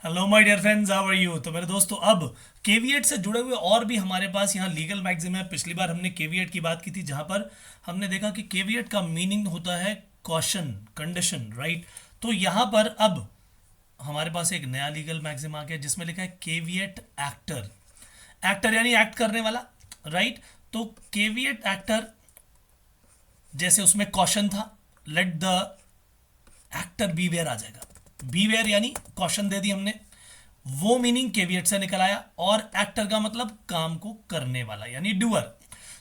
Hello my dear friends, how are you. तो मेरे दोस्तों, अब केवीएट से जुड़े हुए और भी हमारे पास यहाँ लीगल मैगज़ीन है। पिछली बार हमने केवीएट की बात की थी, जहाँ पर हमने देखा कि केवीएट का मीनिंग होता है कॉशन, कंडीशन, राइट। तो यहाँ पर अब हमारे पास एक नया लीगल मैगज़ीन आ गया जिसमें लिखा है केवीएट एक्टर। एक्टर यानी एक्ट करने वाला, राइट। तो केवीएट एक्टर, जैसे उसमें कॉशन था, लेट द एक्टर बीवेयर आ जाएगा। बीवेयर यानी कॉशन दे दी हमने, वो मीनिंग केवियट से निकल आया। और एक्टर का मतलब काम को करने वाला यानी doer.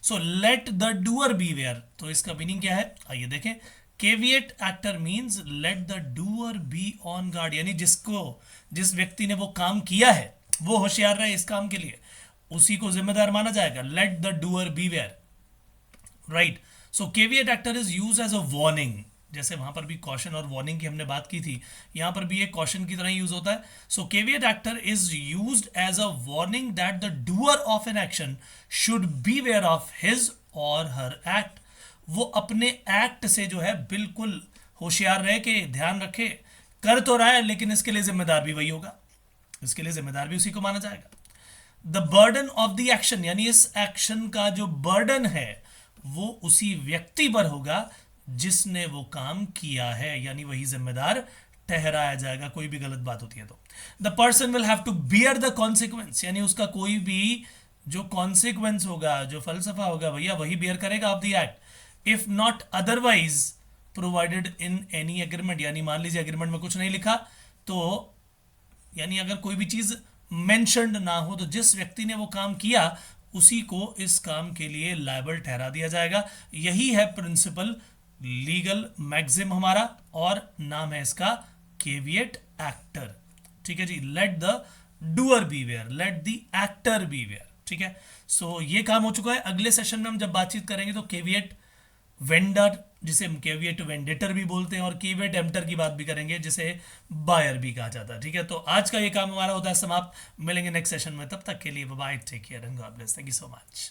So let the doer beware, तो इसका मीनिंग क्या है, आइए देखें। Caveat actor means late the doer be on guard, यानी जिस व्यक्ति ने वो काम किया है वो होशियार रहे इस काम के लिए, उसी को जिम्मेदार माना जाएगा। Let the doer beware, right. So caveat actor is use as a warning. जैसे वहां पर भी कॉशन और वार्निंग की हमने बात की थी, यहां पर भी ये कॉशन की तरह यूज होता है। So caveat actor is used as a warning that the doer of an action should be aware of his or her act. वो अपने एक्ट से जो है बिल्कुल होशियार रहे, कि ध्यान रखे, कर तो रहा है लेकिन इसके लिए जिम्मेदार भी वही होगा, इसके लिए जिम्मेदार भी उसी को माना जाएगा। The burden of the action, यानी इस एक्शन का जो बर्डन है वो उसी व्यक्ति पर होगा जिसने वो काम किया है, यानी वही जिम्मेदार ठहराया जाएगा कोई भी गलत बात होती है तो। The person will have to bear the consequence, यानी उसका कोई भी जो कॉन्सिक्वेंस होगा, जो फलसफा होगा भैया, वही बियर करेगा of the act, if not otherwise provided in any agreement. यानी मान लीजिए एग्रीमेंट में कुछ नहीं लिखा, तो यानी अगर कोई भी चीज मेंशन्ड ना हो, तो जिस व्यक्ति ने वो काम किया उसी को इस काम के लिए लायबल ठहरा दिया जाएगा। यही है प्रिंसिपल लीगल मैक्सिम हमारा, और नाम है इसका केवियट एक्टर। ठीक है जी, let the doer beware, let the actor beware. ठीक है, सो ये काम हो चुका है। अगले सेशन में हम जब बातचीत करेंगे तो केवियट वेंडर, जिसे हम केवियट वेंडेटर भी बोलते हैं, और केवियट एम्प्टर की बात भी करेंगे, जिसे बायर भी कहा जाता है। ठीक है, तो आज का ये काम हमारा होता है समाप्त। मिलेंगे नेक्स्ट सेशन में, तब तक के लिए bye, take care and God bless. Thank you so much.